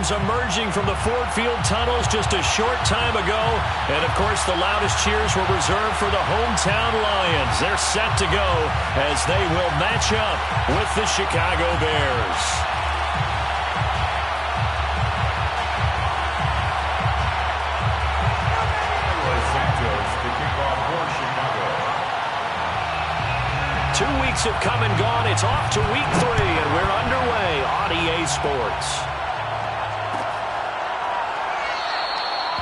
fans emerging from the Ford Field tunnels just a short time ago. And, of course, the loudest cheers were reserved for the hometown Lions. They're set to go as they will match up with the Chicago Bears. Santos, the kickoff for Chicago. 2 weeks have come and gone. It's off to week 3, and we're underway on EA Sports.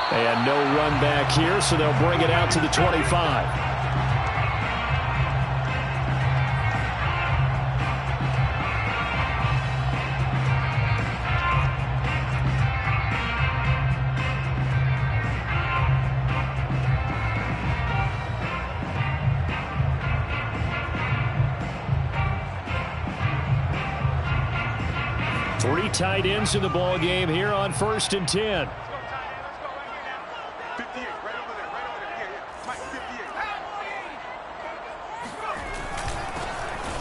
And no run back here, so they'll bring it out to the 25. Three tight ends in the ball game here on 1st and 10.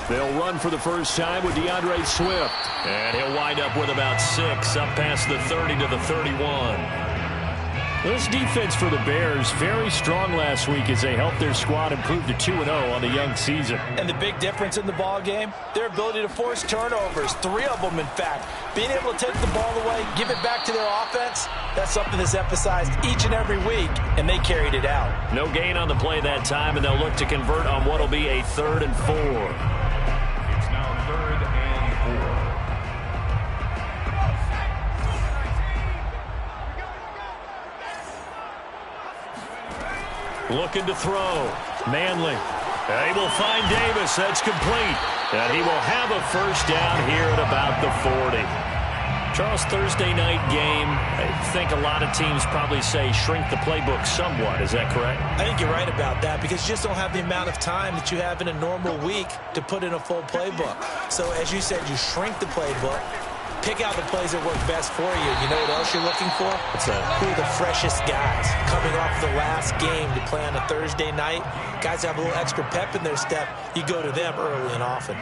They'll run for the first time with DeAndre Swift. And he'll wind up with about 6 up past the 30 to the 31. This defense for the Bears, very strong last week as they helped their squad improve to 2-0 on the young season. And the big difference in the ball game, their ability to force turnovers, 3 of them in fact. Being able to take the ball away, give it back to their offense, that's something that's emphasized each and every week, and they carried it out. No gain on the play that time, and they'll look to convert on what will be a 3rd and 4. It's now 3rd and 4. Looking to throw. Manley. He will find Davis. That's complete. And he will have a first down here at about the 40. Charles, Thursday night game, I think a lot of teams probably say shrink the playbook somewhat. Is that correct? I think you're right about that because you just don't have the amount of time that you have in a normal week to put in a full playbook. So as you said, you shrink the playbook. Pick out the plays that work best for you. You know what else you're looking for? Who are the freshest guys coming off the last game to play on a Thursday night? Guys have a little extra pep in their step. You go to them early and often.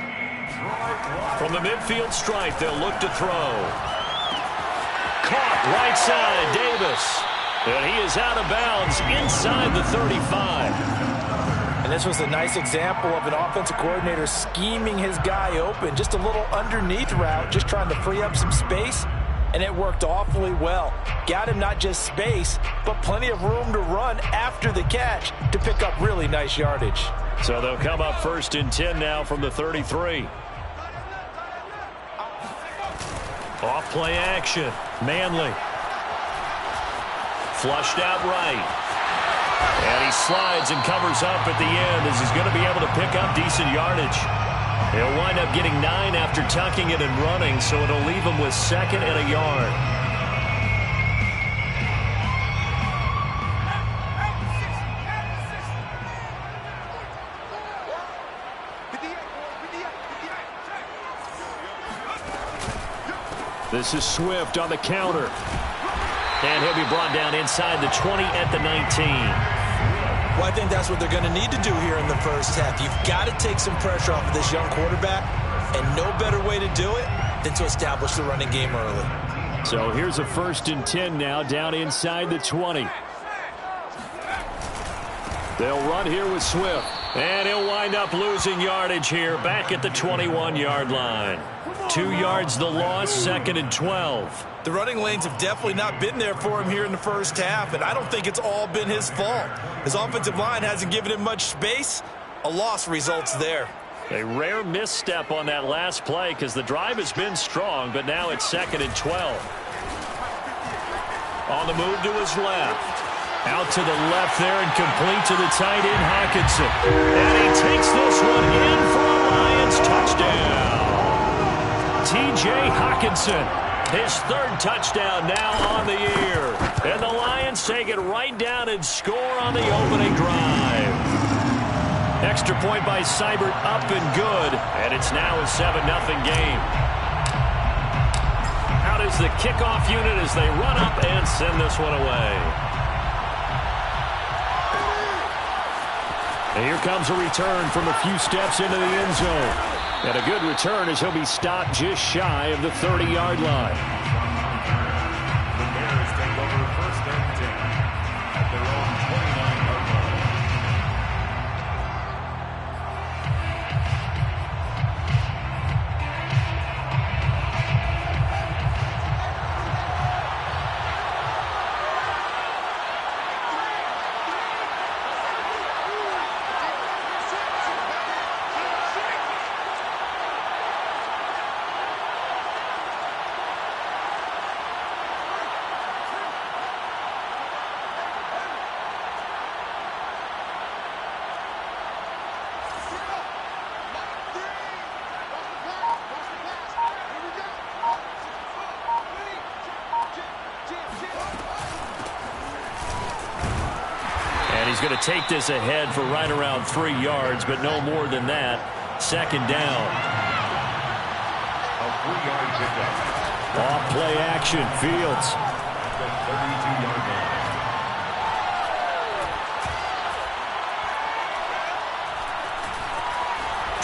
From the midfield stripe, they'll look to throw. Caught right side, Davis. And he is out of bounds inside the 35. And this was a nice example of an offensive coordinator scheming his guy open. Just a little underneath route, just trying to free up some space, and it worked awfully well. Got him not just space, but plenty of room to run after the catch to pick up really nice yardage. So they'll come up 1st and 10 now from the 33. Off play action. Manley. Flushed out right. And he slides and covers up at the end as he's going to be able to pick up decent yardage. He'll wind up getting 9 after tucking it and running, so it'll leave him with 2nd and a yard. This is Swift on the counter. And he'll be brought down inside the 20 at the 19. Well, I think that's what they're going to need to do here in the first half. You've got to take some pressure off of this young quarterback, and no better way to do it than to establish the running game early. So here's a 1st and 10 now down inside the 20. They'll run here with Swift. And he'll wind up losing yardage here back at the 21-yard line. 2 yards the loss, 2nd and 12. The running lanes have definitely not been there for him here in the first half, and I don't think it's all been his fault. His offensive line hasn't given him much space. A loss results there. A rare misstep on that last play because the drive has been strong, but now it's 2nd and 12. On the move to his left. Out to the left there and complete to the tight end, Hockenson. And he takes this one in for a Lions touchdown. T.J. Hockenson, his 3rd touchdown now on the year. And the Lions take it right down and score on the opening drive. Extra point by Seibert up and good. And it's now a 7-0 game. Out is the kickoff unit as they run up and send this one away. And here comes a return from a few steps into the end zone. And a good return as he'll be stopped just shy of the 30-yard line. going to take this ahead for right around 3 yards, but no more than that. Second down. A 3-yard pickup. Off play action. Fields. The 32-yard line.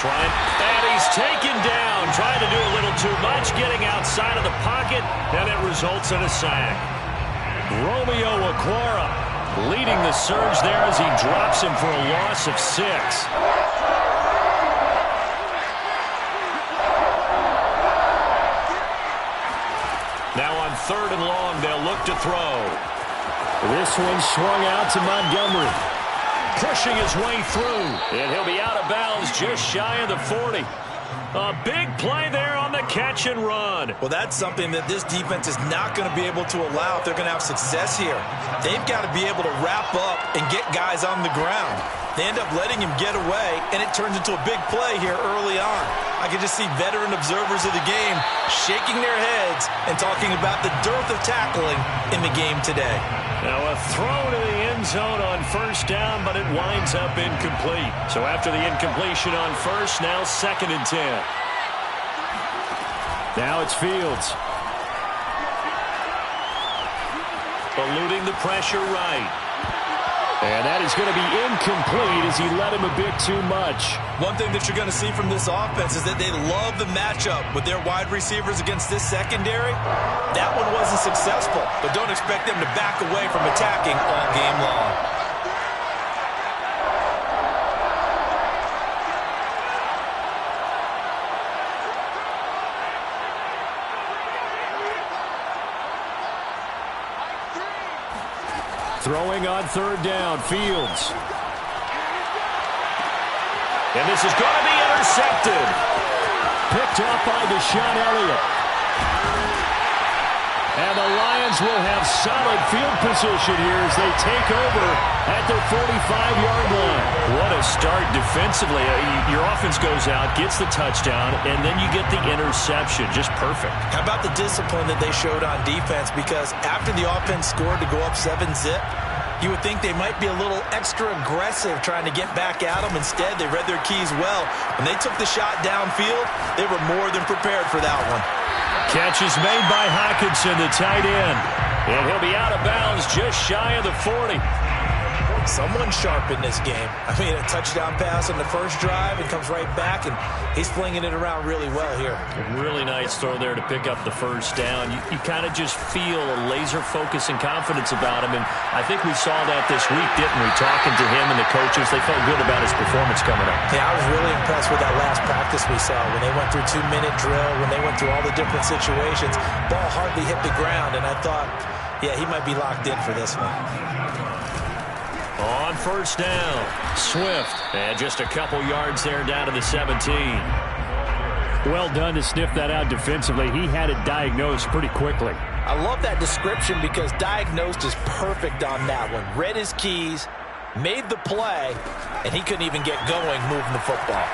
And he's taken down. Trying to do a little too much, getting outside of the pocket, and it results in a sack. Romeo Okwara leading the surge there as he drops him for a loss of 6. Now on 3rd and long, they'll look to throw. This one swung out to Montgomery. Pushing his way through, and he'll be out of bounds just shy of the 40. A big play there on the catch and run. Well, that's something that this defense is not going to be able to allow if they're going to have success here. They've got to be able to wrap up and get guys on the ground. They end up letting him get away, and it turns into a big play here early on. I can just see veteran observers of the game shaking their heads and talking about the dearth of tackling in the game today. Now a throw to the end zone on 1st down, but it winds up incomplete. So after the incompletion on 1st, now 2nd and 10. Now it's Fields. Eluding the pressure right. And that is going to be incomplete as he let him a bit too much. One thing that you're going to see from this offense is that they love the matchup with their wide receivers against this secondary. That one wasn't successful, but don't expect them to back away from attacking all game long. Throwing on 3rd down, Fields. And this is going to be intercepted. Picked up by Deshaun Elliott. And the Lions will have solid field position here as they take over at their 45-yard line. What a start defensively. Your offense goes out, gets the touchdown, and then you get the interception. Just perfect. How about the discipline that they showed on defense? Because after the offense scored to go up 7-zip, you would think they might be a little extra aggressive trying to get back at them. Instead, they read their keys well. When they took the shot downfield, they were more than prepared for that one. Catch is made by Hockenson, the tight end. And he'll be out of bounds just shy of the 40. Someone sharp in this game. I mean, a touchdown pass on the first drive and comes right back, and he's flinging it around really well here. A really nice throw there to pick up the 1st down. You kind of just feel a laser focus and confidence about him, and I think we saw that this week, didn't we? Talking to him and the coaches, they felt good about his performance coming up. Yeah, I was really impressed with that last practice we saw when they went through 2-minute drill, when they went through all the different situations. Ball hardly hit the ground, and I thought, yeah, he might be locked in for this one. On 1st down, Swift. And just a couple yards there down to the 17. Well done to sniff that out defensively. He had it diagnosed pretty quickly. I love that description because diagnosed is perfect on that one. Read his keys, made the play, and he couldn't even get going moving the football.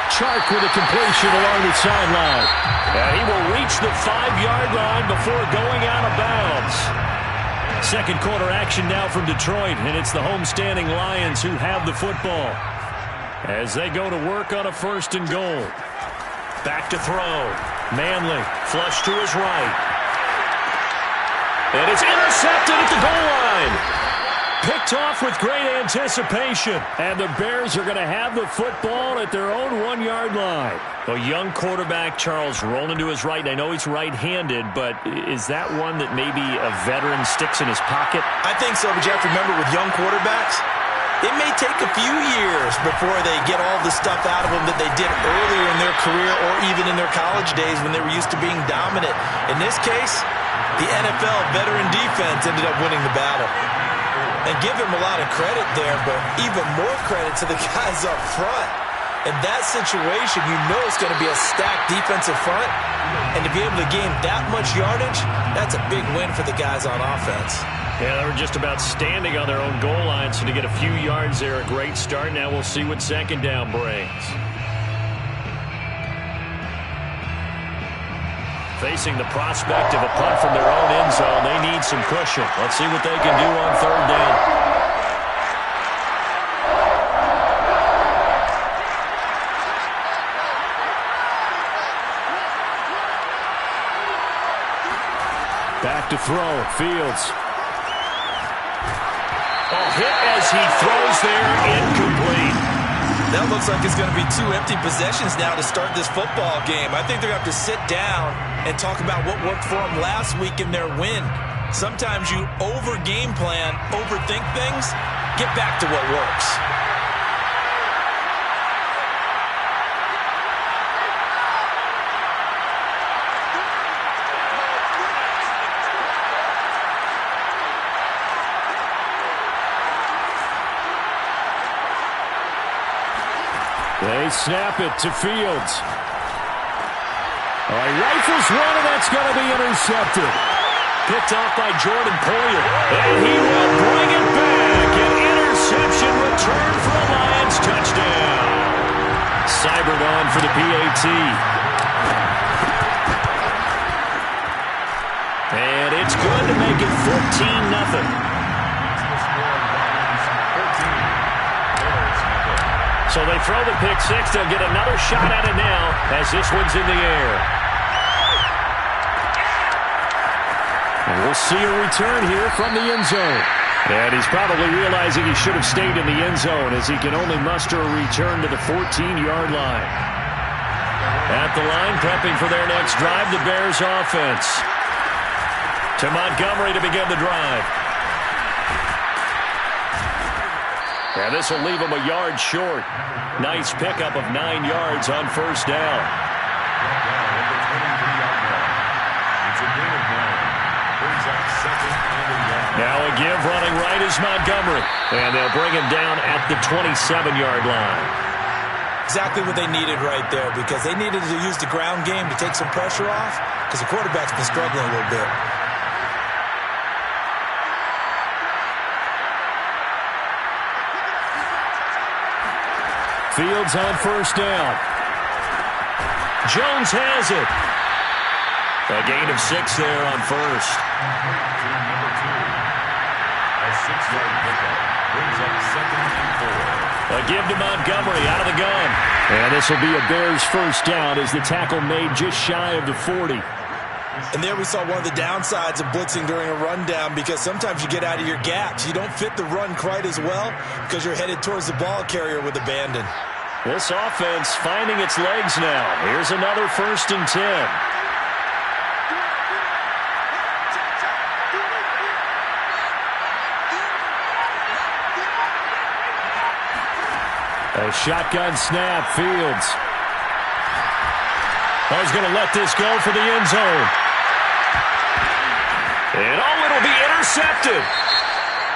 Chark with a completion along the sideline. And he will reach the 5-yard line before going out of bounds. Second quarter action now from Detroit, and it's the homestanding Lions who have the football as they go to work on a 1st and goal. Back to throw. Manley, flush to his right. And it's intercepted at the goal line. Picked off with great anticipation. And the Bears are going to have the football at their own 1-yard line. A young quarterback, Charles, rolling to his right. I know he's right-handed, but is that one that maybe a veteran sticks in his pocket? I think so, but you have to remember with young quarterbacks, it may take a few years before they get all the stuff out of them that they did earlier in their career or even in their college days when they were used to being dominant. In this case, the NFL veteran defense ended up winning the battle. And give him a lot of credit there, but even more credit to the guys up front. In that situation, you know it's going to be a stacked defensive front. And to be able to gain that much yardage, that's a big win for the guys on offense. Yeah, they were just about standing on their own goal line, so to get a few yards there, a great start. Now we'll see what 2nd down brings. Facing the prospect of a punt from their own end zone, they need some cushion. Let's see what they can do on third down. Back to throw. Fields. Hit as he throws there, incomplete. That looks like it's going to be 2 empty possessions now to start this football game. I think they're going to have to sit down and talk about what worked for them last week in their win. Sometimes you over-game plan, overthink things, get back to what works. They snap it to Fields. Rifles one, and that's going to be intercepted. Picked off by Jordan Poyer. And he will bring it back. An interception return for a Lions touchdown. Seibert on for the PAT. And it's good to make it 14-0. So they throw the pick six. They'll get another shot at it now as this one's in the air. And we'll see a return here from the end zone. And he's probably realizing he should have stayed in the end zone as he can only muster a return to the 14-yard line. At the line, prepping for their next drive, the Bears offense. To Montgomery to begin the drive. And this will leave him a yard short. Nice pickup of 9 yards on first down. Now a give running right is Montgomery. And they'll bring him down at the 27-yard line. Exactly what they needed right there, because they needed to use the ground game to take some pressure off, because the quarterback's been struggling a little bit. Fields on first down. Jones has it. A gain of 6 there on first. A 6-yard pickup brings up 2nd and 4. A give to Montgomery out of the gun. And this will be a Bears first down as the tackle made just shy of the 40. And there we saw one of the downsides of blitzing during a rundown, because sometimes you get out of your gaps. You don't fit the run quite as well because you're headed towards the ball carrier with abandon. This offense finding its legs now. Here's another 1st and 10. A shotgun snap, Fields. I was going to let this go for the end zone. And it'll be intercepted.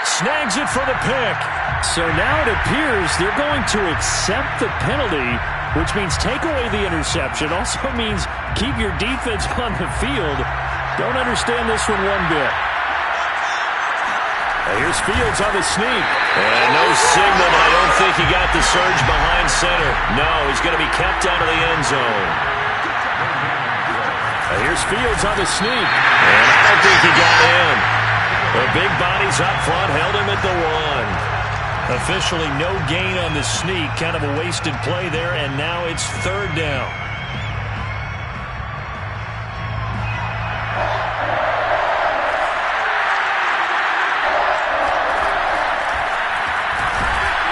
Snags it for the pick. So now it appears they're going to accept the penalty, which means take away the interception. Also means keep your defense on the field. Don't understand this one bit. Here's Fields on the sneak. And no signal. I don't think he got the surge behind center. No, he's going to be kept out of the end zone. Here's Fields on the sneak. And I don't think he got in. The big bodies up front held him at the 1. Officially no gain on the sneak. Kind of a wasted play there, and now it's 3rd down.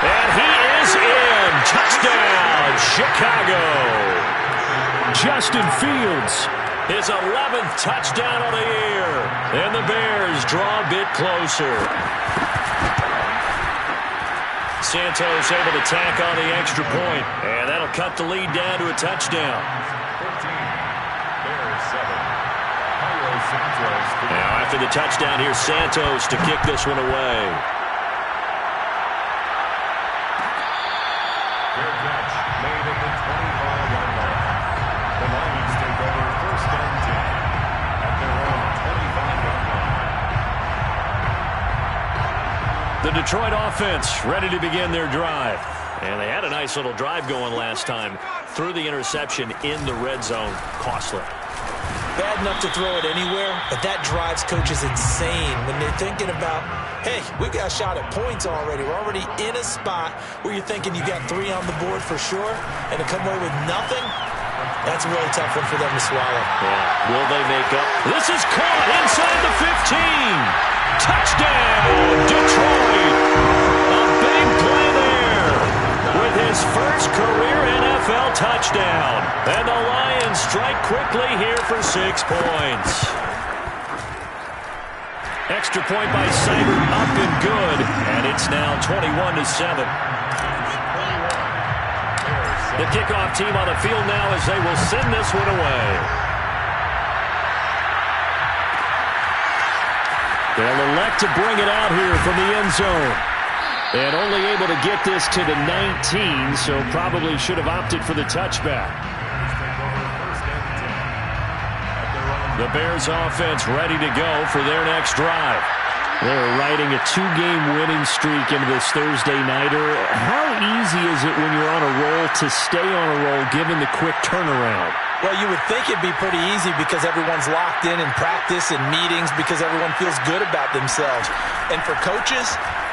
And he is in. Touchdown, Chicago. Justin Fields. His 11th touchdown of the year. And the Bears draw a bit closer. Santos able to tack on the extra point. And that'll cut the lead down to a touchdown. 13, Bears 7. Cairo Santos. Now after the touchdown, here's Santos to kick this one away. Their catch made at the 25-yard line. The Lions take over 1st and 10 at their own 25-yard line. The Detroit offense ready to begin their drive. And they had a nice little drive going last time. Threw the interception in the red zone. Costly. bad enough to throw it anywhere, but that drives coaches insane when they're thinking about, hey, we've got a shot at points already. We're already in a spot where you're thinking you got 3 on the board for sure, and to come away with nothing, that's a really tough one for them to swallow. Yeah. Will they make up? This is caught inside the 15. Touchdown, Detroit. A big play there with his first career NFL touchdown. And the Lions strike quickly here for 6 points. Extra point by Seibert, up and good. And it's now 21-7. The kickoff team on the field now as they will send this one away. They'll elect to bring it out here from the end zone. And only able to get this to the 19, so probably should have opted for the touchback. The Bears offense ready to go for their next drive. They're riding a 2-game winning streak into this Thursday nighter. How easy is it when you're on a roll to stay on a roll given the quick turnaround? Well, you would think it'd be pretty easy because everyone's locked in practice and meetings because everyone feels good about themselves. And for coaches,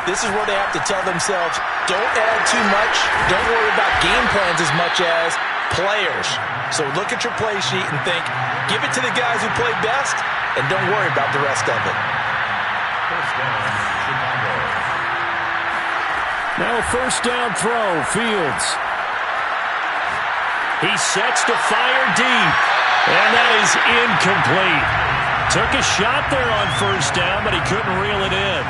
this is where they have to tell themselves, don't add too much. Don't worry about game plans as much as players. So look at your play sheet and think, give it to the guys who play best, and don't worry about the rest of it. Now a first down throw, Fields. He sets to fire deep, and that is incomplete. Took a shot there on first down, but he couldn't reel it in.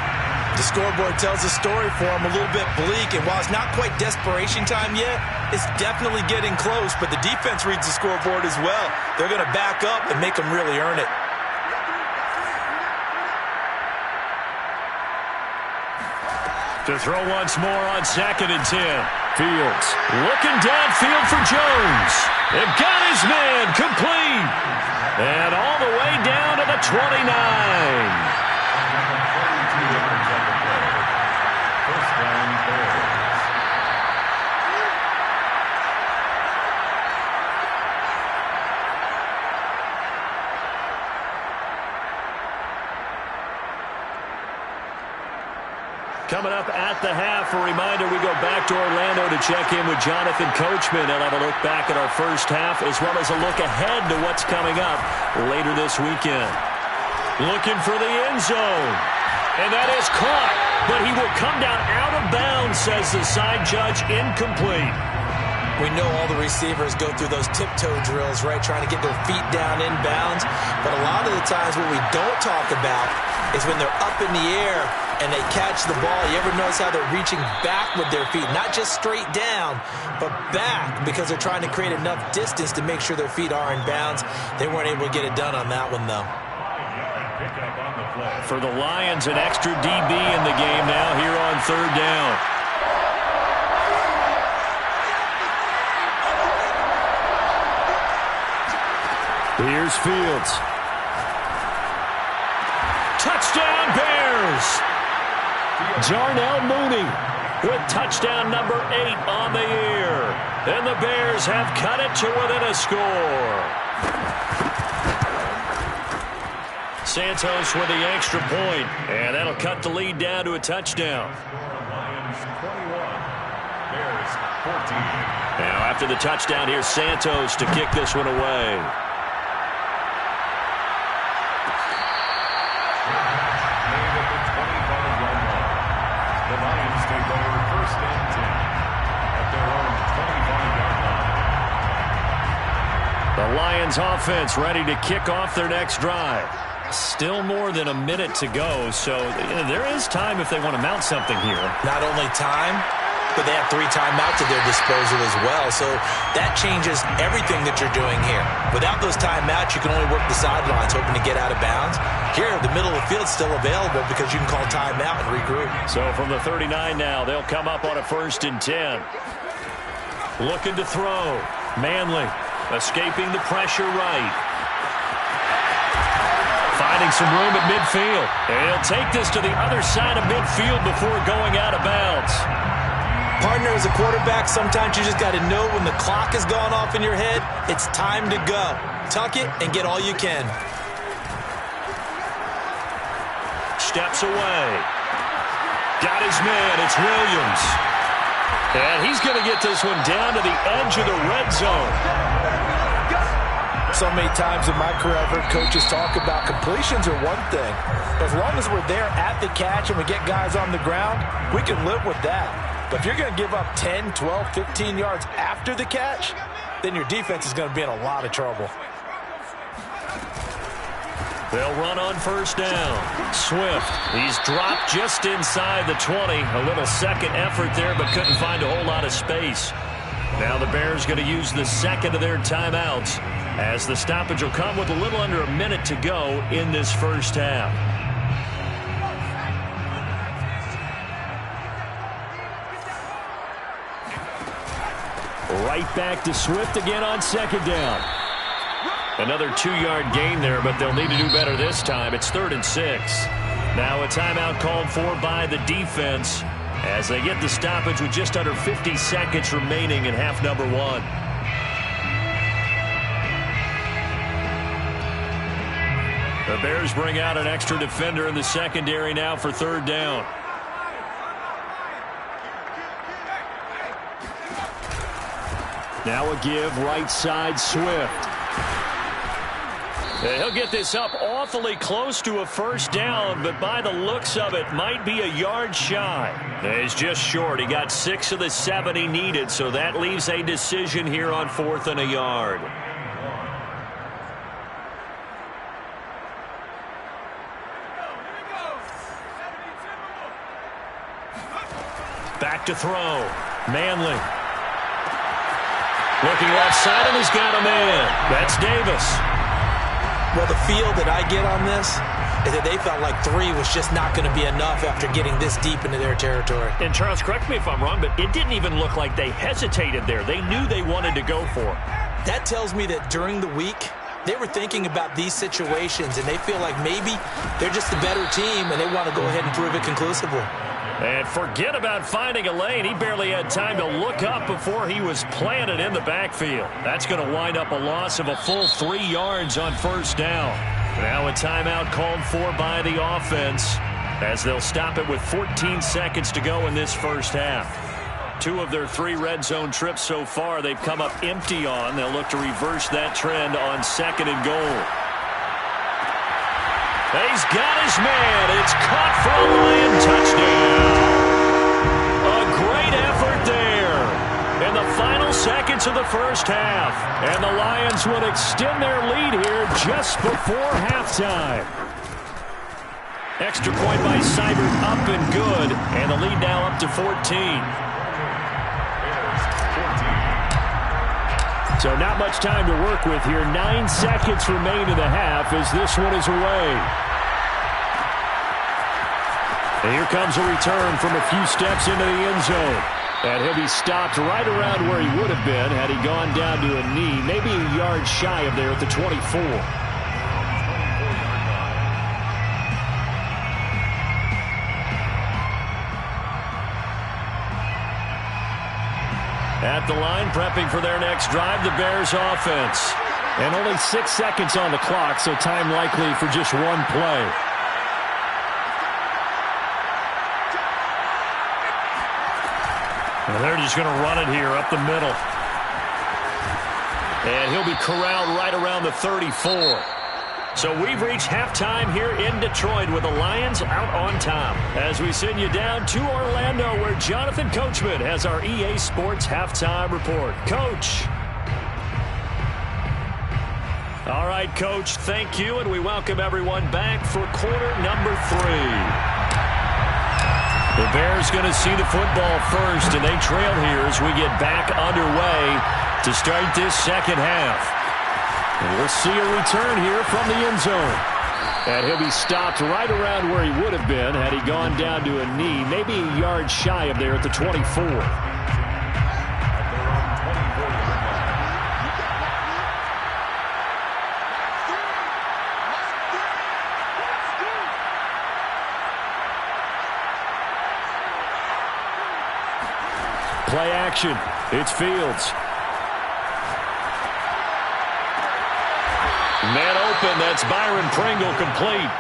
The scoreboard tells a story for him, a little bit bleak, and while it's not quite desperation time yet, it's definitely getting close, but the defense reads the scoreboard as well. They're going to back up and make them really earn it. To throw once more on 2nd and 10. Fields looking downfield for Jones. They've got his man complete. And all the way down to the 29. First down, Bears. Coming up at the half, a reminder, we go back to Orlando to check in with Jonathan Coachman and have a look back at our first half as well as a look ahead to what's coming up later this weekend. Looking for the end zone. And that is caught, but he will come down out of bounds, says the side judge, incomplete. We know all the receivers go through those tiptoe drills, right, trying to get their feet down in bounds. But a lot of the times what we don't talk about is when they're up in the air and they catch the ball. You ever notice how they're reaching back with their feet? Not just straight down, but back because they're trying to create enough distance to make sure their feet are in bounds. They weren't able to get it done on that one, though. For the Lions, an extra DB in the game now here on 3rd down. Here's Fields. Touchdown Bears! Jarnell Mooney with touchdown number 8 on the year. And the Bears have cut it to within a score. Santos with the extra point, and that'll cut the lead down to a touchdown. Lions 21, Bears 14. Now after the touchdown, here's Santos to kick this one away. The Lions offense ready to kick off their next drive. Still more than a minute to go, so there is time if they want to mount something here. Not only time, but they have 3 timeouts at their disposal as well, so that changes everything that you're doing here. Without those timeouts, you can only work the sidelines, hoping to get out of bounds. Here, the middle of the field's still available because you can call timeout and regroup. So from the 39 now, they'll come up on a 1st and 10. Looking to throw. Manley escaping the pressure right. Finding some room at midfield. And he'll take this to the other side of midfield before going out of bounds. Partner, as a quarterback, sometimes you just got to know when the clock has gone off in your head, it's time to go. Tuck it and get all you can. Steps away. Got his man. It's Williams. And he's going to get this one down to the edge of the red zone. So many times in my career I've heard coaches talk about completions are one thing. But as long as we're there at the catch and we get guys on the ground, we can live with that. But if you're going to give up 10, 12, 15 yards after the catch, then your defense is going to be in a lot of trouble. They'll run on first down. Swift, he's dropped just inside the 20. A little second effort there, but couldn't find a whole lot of space. Now the Bears going to use the second of their timeouts, as the stoppage will come with a little under a minute to go in this first half. Right back to Swift again on second down. Another 2-yard gain there, but they'll need to do better this time. It's 3rd and 6. Now a timeout called for by the defense as they get the stoppage with just under 50 seconds remaining in half number 1. The Bears bring out an extra defender in the secondary now for 3rd down. Now a give right side Swift. He'll get this up awfully close to a first down, but by the looks of it, might be a yard shy. He's just short. He got 6 of the 7 he needed, so that leaves a decision here on 4th and a yard. Back to throw. Manley. Looking left side, and he's got a man. That's Davis. Well, the feel that I get on this is that they felt like 3 was just not going to be enough after getting this deep into their territory. And Charles, correct me if I'm wrong, but it didn't even look like they hesitated there. They knew they wanted to go for it. That tells me that during the week, they were thinking about these situations, and they feel like maybe they're just the better team, and they want to go ahead and prove it conclusively. And forget about finding a lane. He barely had time to look up before he was planted in the backfield. That's going to wind up a loss of a full 3 yards on first down. Now a timeout called for by the offense as they'll stop it with 14 seconds to go in this first half. 2 of their 3 red zone trips so far they've come up empty on. They'll look to reverse that trend on 2nd and goal. He's got his man. It's caught for a Lion touchdown. A great effort there in the final seconds of the first half. And the Lions would extend their lead here just before halftime. Extra point by Seibert up and good. And the lead now up to 14. So not much time to work with here. 9 seconds remain in the half as this one is away. And here comes a return from a few steps into the end zone. And he'll be stopped right around where he would have been had he gone down to a knee, maybe a yard shy of there at the 24. At the line, prepping for their next drive, the Bears offense. And only 6 seconds on the clock, so time likely for just one play. And they're just going to run it here up the middle. And he'll be corralled right around the 34. So we've reached halftime here in Detroit with the Lions out on top. As we send you down to Orlando where Jonathan Coachman has our EA Sports halftime report. Coach. All right, Coach, thank you, and we welcome everyone back for quarter number 3. The Bears going to see the football first, and they trail here as we get back underway to start this second half. And we'll see a return here from the end zone. And he'll be stopped right around where he would have been had he gone down to a knee, maybe a yard shy of there at the 24. Play action. It's Fields. Man open. That's Byron Pringle complete.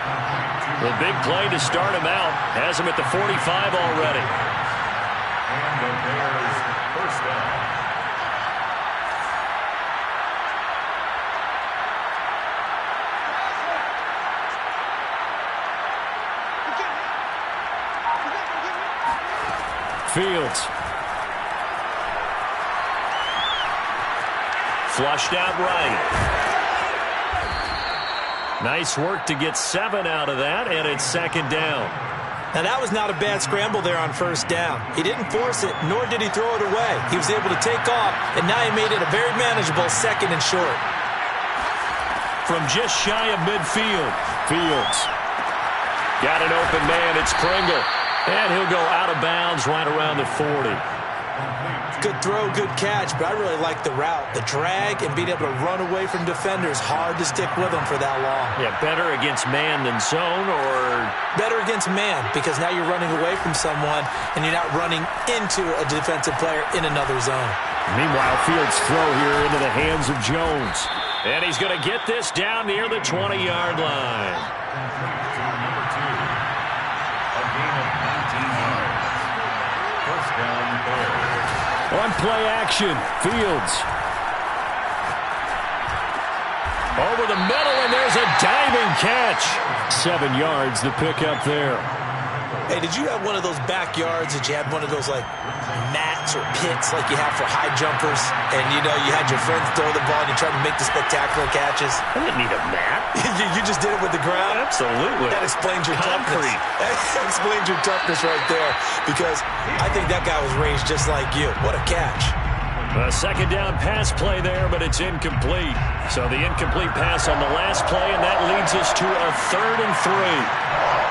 The big play to start him out. Has him at the 45 already. And the Bears first down. Fields. Flushed out right. Nice work to get 7 out of that, and it's second down. Now, that was not a bad scramble there on first down. He didn't force it, nor did he throw it away. He was able to take off, and now he made it a very manageable second and short. From just shy of midfield, Fields. Got an open man. It's Pringle. And he'll go out of bounds right around the 40. Good throw, good catch, but I really like the route. The drag and being able to run away from defenders, hard to stick with them for that long. Yeah, better against man than zone, or? Better against man, because now you're running away from someone and you're not running into a defensive player in another zone. Meanwhile, Fields' throw here into the hands of Jones. And he's going to get this down near the 20-yard line. On play action, Fields. Over the middle, and there's a diving catch. 7 yards, the pickup there. Hey, did you have one of those backyards that you had one of those, like, mats or pits like you have for high jumpers? And, you know, you had your friends throw the ball and you tried to make the spectacular catches? I didn't need a mat. You just did it with the ground? Absolutely. That explains your Concrete. toughness. That explains your toughness right there, because I think that guy was raised just like you. What a catch. A second down pass play there, but it's incomplete. So the incomplete pass on the last play, and that leads us to a 3rd and 3.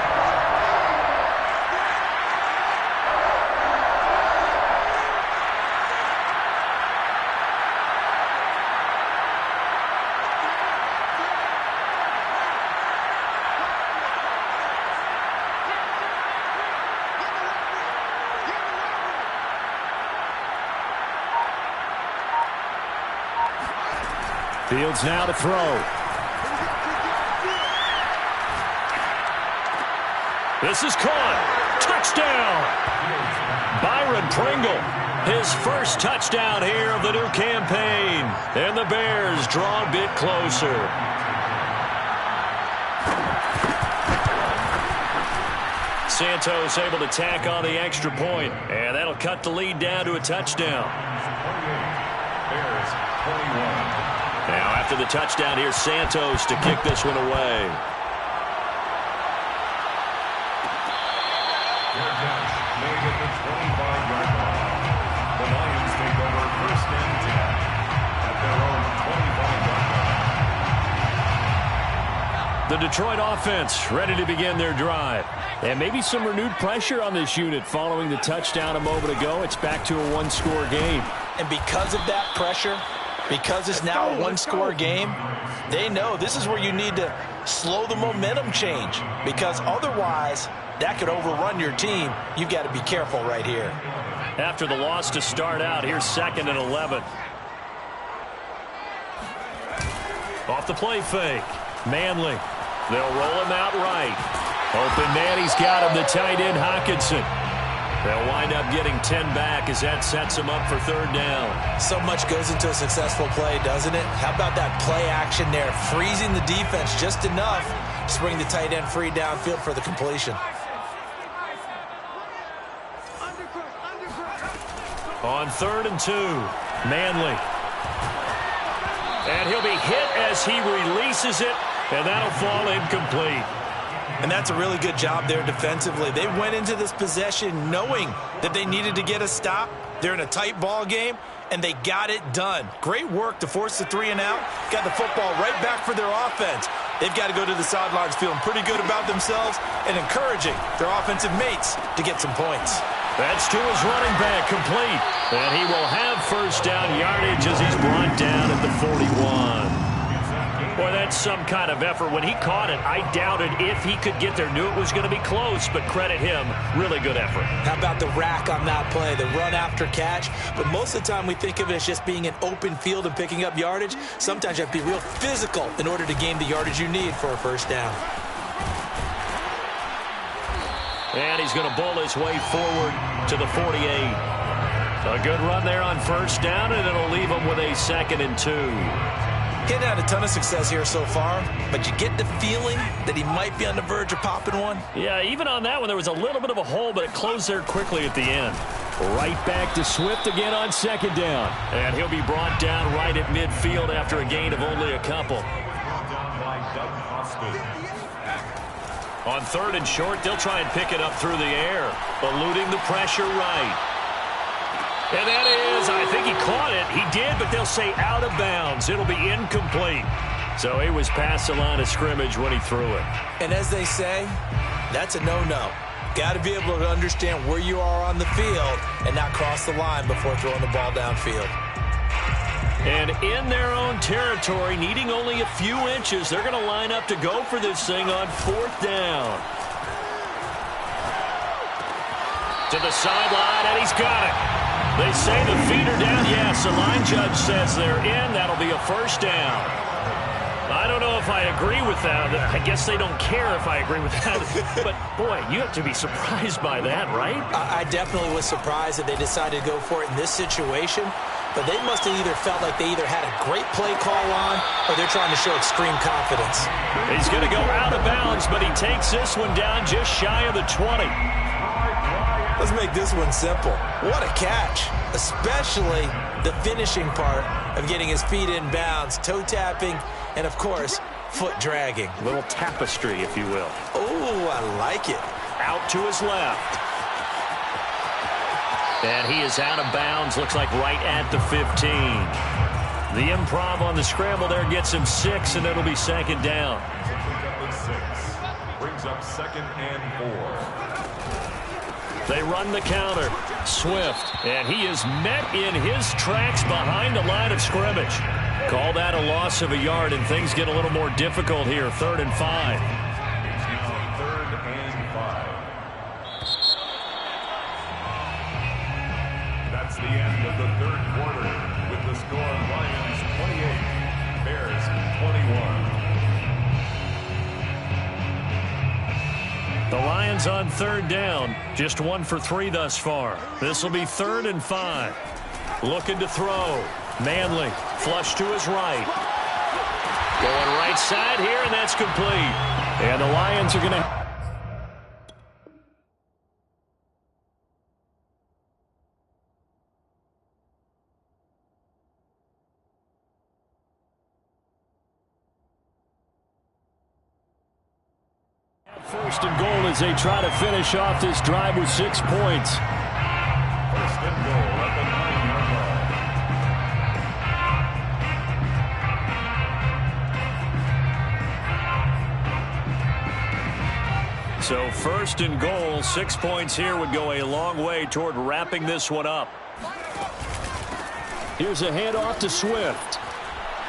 Fields now to throw. This is caught. Touchdown. Byron Pringle. His first touchdown here of the new campaign. And the Bears draw a bit closer. Santos able to tack on the extra point. And that'll cut the lead down to a touchdown. Bears 21. Now after the touchdown, here's Santos to kick this one away. Their catch made at the 25-yard line. The Lions take over first and 10 at their own 25-yard line. The Detroit offense ready to begin their drive. And maybe some renewed pressure on this unit following the touchdown a moment ago. It's back to a one-score game. And because of that pressure, because it's now a one-score game, they know this is where you need to slow the momentum change, because otherwise that could overrun your team. You've got to be careful right here. After the loss to start out, here's 2nd and 11. Off the play fake. Manley. They'll roll him out right. Open man, he's got him, the tight end Hockenson. They'll wind up getting 10 back as that sets them up for 3rd down. So much goes into a successful play, doesn't it? How about that play action there? Freezing the defense just enough to bring the tight end free downfield for the completion. On 3rd and 2, Manley. And he'll be hit as he releases it, and that'll fall incomplete. And that's a really good job there defensively. They went into this possession knowing that they needed to get a stop. They're in a tight ball game, and they got it done. Great work to force the 3 and out. Got the football right back for their offense. They've got to go to the sidelines feeling pretty good about themselves and encouraging their offensive mates to get some points. That's to his running back, complete. And he will have first down yardage as he's brought down at the 41. Boy, that's some kind of effort. When he caught it, I doubted if he could get there. Knew it was going to be close, but credit him. Really good effort. How about the rack on that play, the run after catch? But most of the time we think of it as just being an open field and picking up yardage. Sometimes you have to be real physical in order to gain the yardage you need for a first down. And he's going to bull his way forward to the 48. A good run there on first down, and it'll leave him with a 2nd and 2. He's had a ton of success here so far, but you get the feeling that he might be on the verge of popping one. Yeah, even on that one, there was a little bit of a hole, but it closed there quickly at the end. Right back to Swift again on 2nd down. And he'll be brought down right at midfield after a gain of only a couple. On 3rd and short, they'll try and pick it up through the air, eluding the pressure right. And that is, I think he caught it. He did, but they'll say out of bounds. It'll be incomplete. So he was past the line of scrimmage when he threw it. And as they say, that's a no-no. Got to be able to understand where you are on the field and not cross the line before throwing the ball downfield. And in their own territory, needing only a few inches, they're going to line up to go for this thing on 4th down. To the sideline, and he's got it. They say the feet are down. Yes, the line judge says they're in. That'll be a first down. I don't know if I agree with that. I guess they don't care if I agree with that. But, boy, you have to be surprised by that, right? I definitely was surprised that they decided to go for it in this situation. But they must have either felt like they either had a great play call on or they're trying to show extreme confidence. He's going to go out of bounds, but he takes this one down just shy of the 20. Let's make this one simple. What a catch, especially the finishing part of getting his feet in bounds, toe tapping, and, of course, foot dragging. A little tapestry, if you will. Oh, I like it. Out to his left. And he is out of bounds, looks like right at the 15. The improv on the scramble there gets him 6, and it'll be 2nd down. Brings up 2nd and 4. They run the counter. Swift. And he is met in his tracks behind the line of scrimmage. Call that a loss of a yard, and things get a little more difficult here. 3rd and 5. 3rd and 5. That's the end of the 3rd quarter with the score Lions 28, Bears 21. The Lions on 3rd down. Just 1 for 3 thus far. This will be 3rd and 5. Looking to throw. Manley, flush to his right. Going right side here, and that's complete. And the Lions are going to... First and goal as they try to finish off this drive with 6 points. First and goal at the 9-yard line. So 1st and goal, 6 points here would go a long way toward wrapping this one up. Here's a handoff to Swift.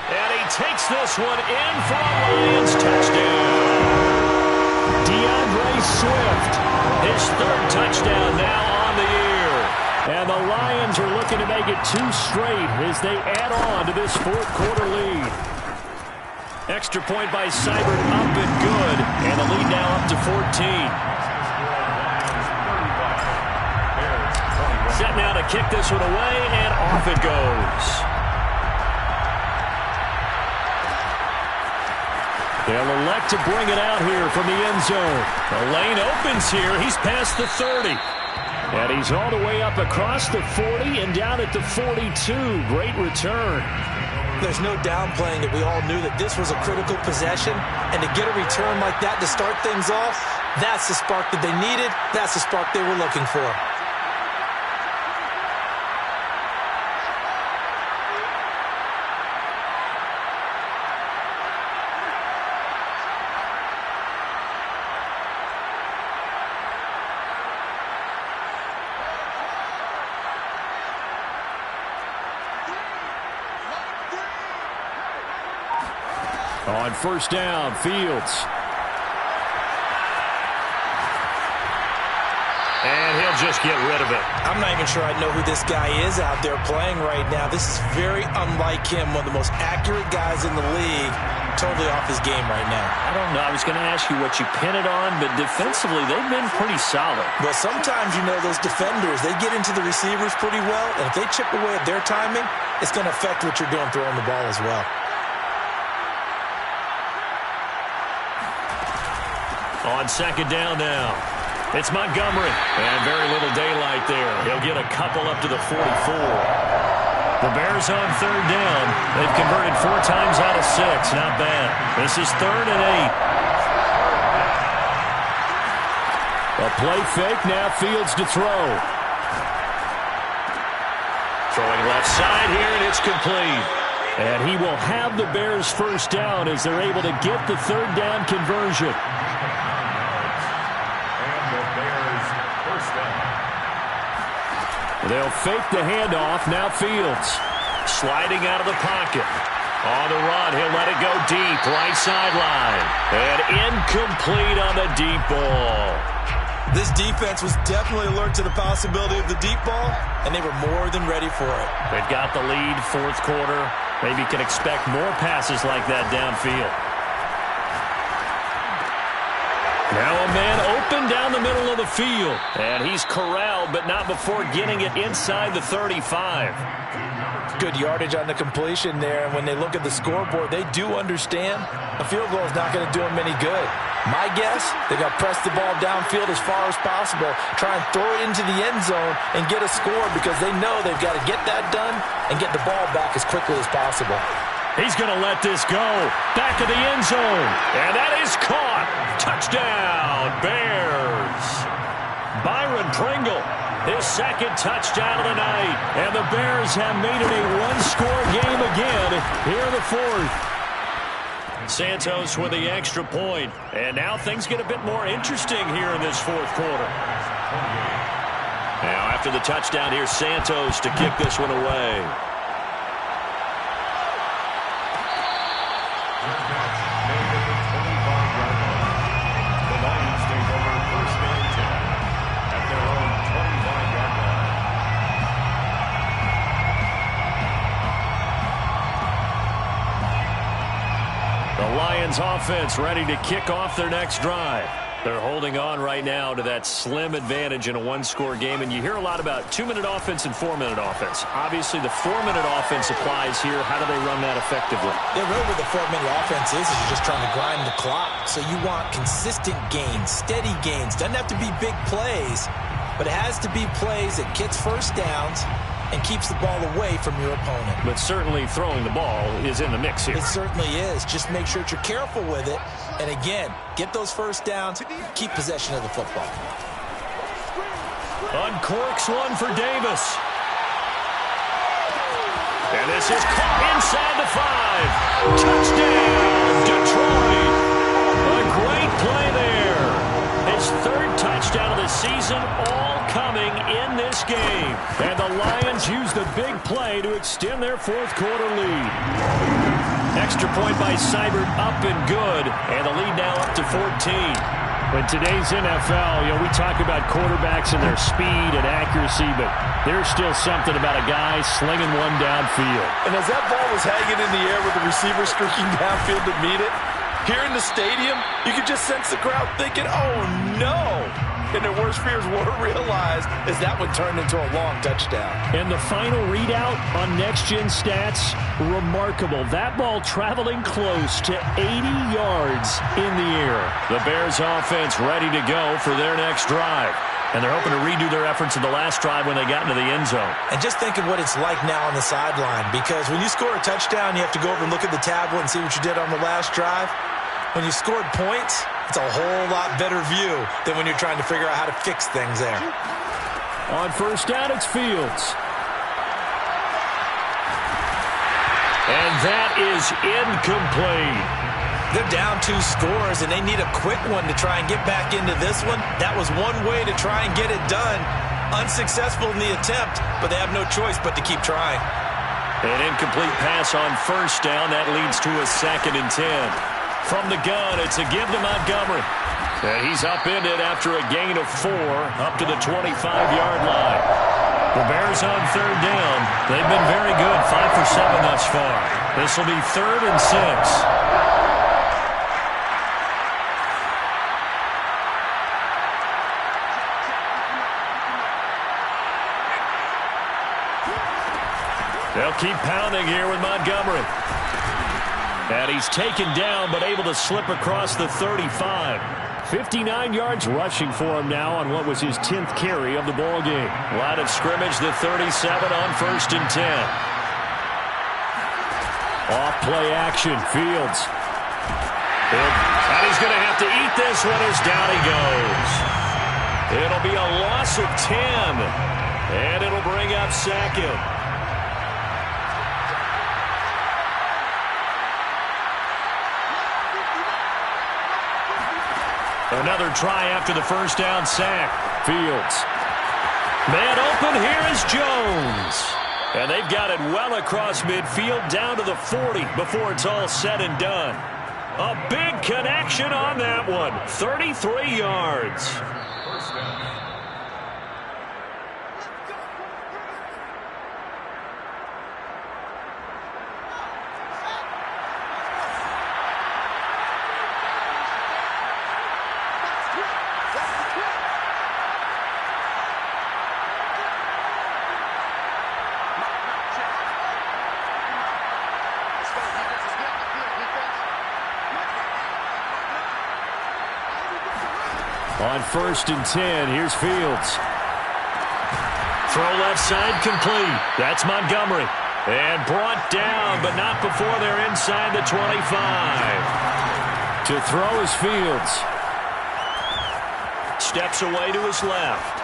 And he takes this one in for a Lions touchdown. DeAndre Swift, his 3rd touchdown now on the year. And the Lions are looking to make it 2 straight as they add on to this 4th quarter lead. Extra point by Seibert up and good. And the lead now up to 14. Set now to kick this one away, and off it goes. They'll elect to bring it out here from the end zone. The lane opens here. He's past the 30. And he's all the way up across the 40 and down at the 42. Great return. There's no downplaying that we all knew that this was a critical possession. And to get a return like that to start things off, that's the spark that they needed. That's the spark they were looking for. On first down, Fields. And he'll just get rid of it. I'm not even sure I know who this guy is out there playing right now. This is very unlike him, one of the most accurate guys in the league. Totally off his game right now. I don't know. I was going to ask you what you pin it on, but defensively, they've been pretty solid. Well, sometimes, those defenders, they get into the receivers pretty well, and if they chip away at their timing, it's going to affect what you're doing throwing the ball as well. On second down now, it's Montgomery. And very little daylight there. He'll get a couple up to the 44. The Bears on third down. They've converted 4 times out of 6. Not bad. This is 3rd and 8. A play fake. Now Fields to throw. Throwing left side here, and it's complete. And he will have the Bears first down as they're able to get the third down conversion. And the Bears first down. They'll fake the handoff. Now Fields. Sliding out of the pocket. On the run, he'll let it go deep. Right sideline. And incomplete on the deep ball. This defense was definitely alert to the possibility of the deep ball, and they were more than ready for it. They've got the lead, 4th quarter. Maybe can expect more passes like that downfield. Now a man open down the middle of the field. And he's corralled, but not before getting it inside the 35. Good yardage on the completion there, and when they look at the scoreboard, they do understand a field goal is not going to do them any good. My guess, they're going to press the ball downfield as far as possible, try and throw it into the end zone and get a score because they know they've got to get that done and get the ball back as quickly as possible. He's going to let this go. Back of the end zone. And that is caught. Touchdown, Bears. Byron Pringle, his 2nd touchdown of the night. And the Bears have made it a 1-score game again here in the 4th. Santos with the extra point. And now things get a bit more interesting here in this 4th quarter. Now after the touchdown, here's Santos to kick this one away. Lions offense ready to kick off their next drive. They're holding on right now to that slim advantage in a 1-score game, and you hear a lot about 2-minute offense and 4-minute offense. Obviously, the 4-minute offense applies here. How do they run that effectively? Yeah, really what the 4-minute offense is you're just trying to grind the clock. So you want consistent gains, steady gains. Doesn't have to be big plays, but it has to be plays that gets first downs and keeps the ball away from your opponent. But certainly throwing the ball is in the mix here. It certainly is. Just make sure that you're careful with it. And again, get those first downs, keep possession of the football. Uncorks one for Davis. And this is caught inside the 5. Touchdown, Detroit. A great play there. His 3rd touchdown of the season, all coming in this game. And the Lions use the big play to extend their 4th quarter lead. Extra point by Seibert, up and good. And the lead now up to 14. In today's NFL, we talk about quarterbacks and their speed and accuracy, but there's still something about a guy slinging one downfield. And as that ball was hanging in the air with the receiver streaking downfield to meet it, here in the stadium, you could just sense the crowd thinking, oh, no. And their worst fears were realized as that one turned into a long touchdown. And the final readout on Next Gen Stats, remarkable. That ball traveling close to 80 yards in the air. The Bears offense ready to go for their next drive. And they're hoping to redo their efforts in the last drive when they got into the end zone. And just think of what it's like now on the sideline, because when you score a touchdown, you have to go over and look at the tablet and see what you did on the last drive. When you scored points, it's a whole lot better view than when you're trying to figure out how to fix things there. On first down, it's Fields. And that is incomplete. They're down 2 scores, and they need a quick one to try and get back into this one. That was one way to try and get it done. Unsuccessful in the attempt, but they have no choice but to keep trying. An incomplete pass on first down. That leads to a 2nd and 10. From the gun, it's a give to Montgomery. And he's upended after a gain of 4 up to the 25-yard line. The Bears on 3rd down. They've been very good, 5 for 7 thus far. This will be 3rd and 6. They'll keep pounding here with Montgomery. And he's taken down, but able to slip across the 35. 59 yards rushing for him now on what was his 10th carry of the ball game. Line of scrimmage, the 37 on 1st and 10. Off play action, Fields. And he's going to have to eat this one as down he goes. It'll be a loss of 10. And it'll bring up 2nd. Another try after the first down sack. Fields. Man open, here is Jones. And they've got it well across midfield down to the 40 before it's all said and done. A big connection on that one. 33 yards. First down. On 1st and 10, here's Fields. Throw left side complete. That's Montgomery. And brought down, but not before they're inside the 25. To throw is Fields. Steps away to his left.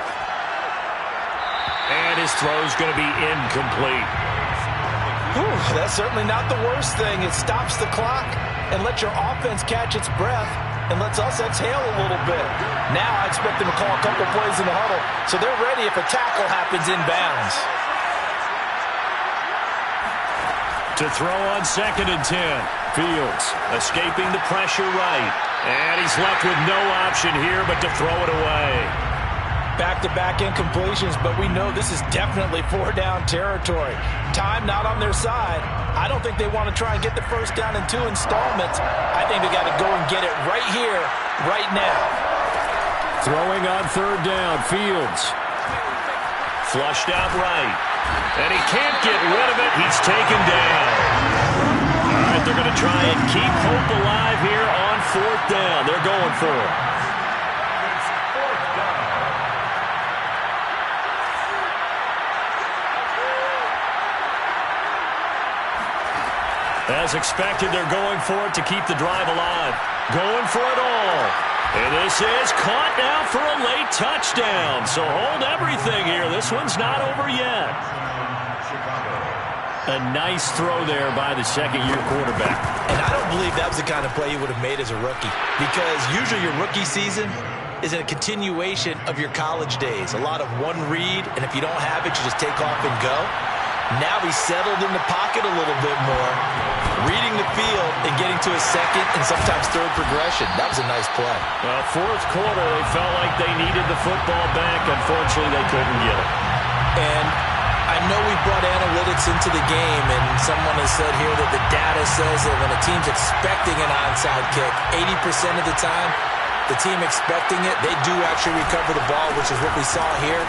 And his throw's going to be incomplete. Whew, that's certainly not the worst thing. It stops the clock and lets your offense catch its breath and lets us exhale a little bit. Now I expect them to call a couple plays in the huddle so they're ready if a tackle happens inbounds. To throw on 2nd and 10. Fields escaping the pressure right. And he's left with no option here but to throw it away. Back-to-back incompletions, but we know this is definitely 4-down territory. Time not on their side. I don't think they want to try and get the first down in 2 installments. I think they got to go and get it right here, right now. Throwing on 3rd down, Fields. Flushed out right. And he can't get rid of it. He's taken down. All right, they're going to try and keep hope alive here on 4th down. They're going for it. As expected, they're going for it to keep the drive alive. Going for it all. And this is caught now for a late touchdown. So hold everything here. This one's not over yet. A nice throw there by the second-year quarterback. And I don't believe that was the kind of play he would have made as a rookie. Because usually your rookie season is a continuation of your college days. A lot of one read, and if you don't have it, you just take off and go. Now he's settled in the pocket a little bit more, reading the field and getting to a second and sometimes third progression. That was a nice play. Well, 4th quarter, they felt like they needed the football back. Unfortunately, they couldn't get it. And I know we brought analytics into the game, and someone has said here that the data says that when a team's expecting an onside kick, 80% of the time, the team expecting it, they do actually recover the ball, which is what we saw here.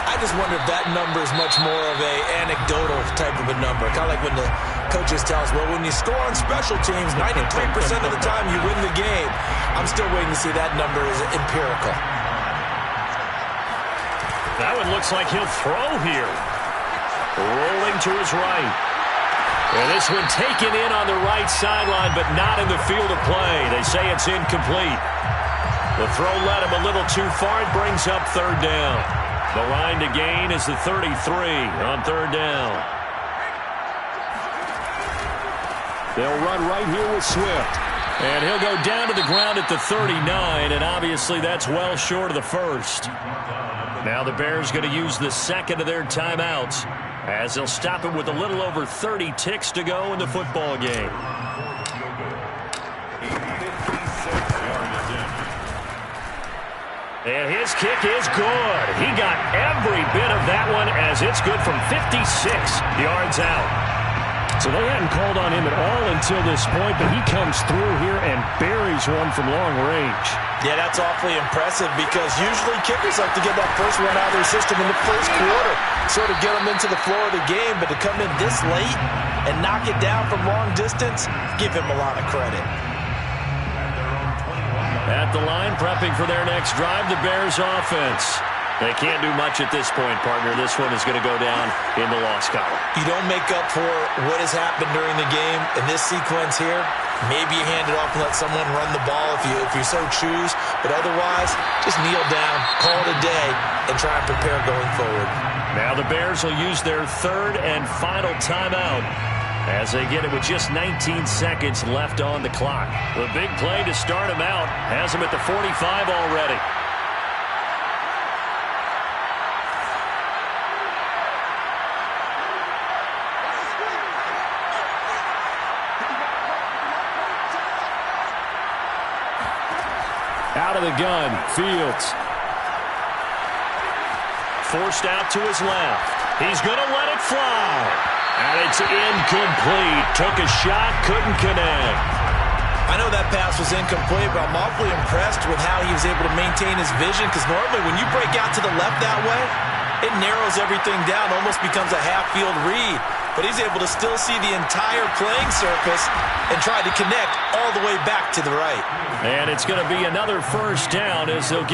I just wonder if that number is much more of a anecdotal type of a number. Kind of like when the coaches tell us, well, when you score on special teams, 93% of the time you win the game. I'm still waiting to see that number is empirical. That one looks like he'll throw here. Rolling to his right. And this one taken in on the right sideline, but not in the field of play. They say it's incomplete. The throw led him a little too far. It brings up 3rd down. The line to gain is the 33 on 3rd down. They'll run right here with Swift. And he'll go down to the ground at the 39, and obviously that's well short of the first. Now the Bears going to use the second of their timeouts. as they'll stop it with a little over 30 ticks to go in the football game. And his kick is good. He got every bit of that one as it's good from 56 yards out. So they hadn't called on him at all until this point, but he comes through here and buries one from long range. Yeah, that's awfully impressive because usually kickers like to get that first one out of their system in the first quarter, sort of get them into the flow of the game, but to come in this late and knock it down from long distance, give him a lot of credit. At the line, prepping for their next drive, the Bears offense. They can't do much at this point, partner. This one is going to go down in the loss column. You don't make up for what has happened during the game in this sequence here. Maybe you hand it off and let someone run the ball if you so choose. But otherwise, just kneel down, call it a day, and try and prepare going forward. Now the Bears will use their third and final timeout as they get it with just 19 seconds left on the clock. The big play to start him out has him at the 45 already. Out of the gun, Fields. Forced out to his left. He's going to let it fly. And it's incomplete. Took a shot, couldn't connect. I know that pass was incomplete, but I'm awfully impressed with how he was able to maintain his vision, because normally when you break out to the left that way, it narrows everything down, almost becomes a half-field read. But he's able to still see the entire playing surface and try to connect all the way back to the right. And it's going to be another first down as they'll get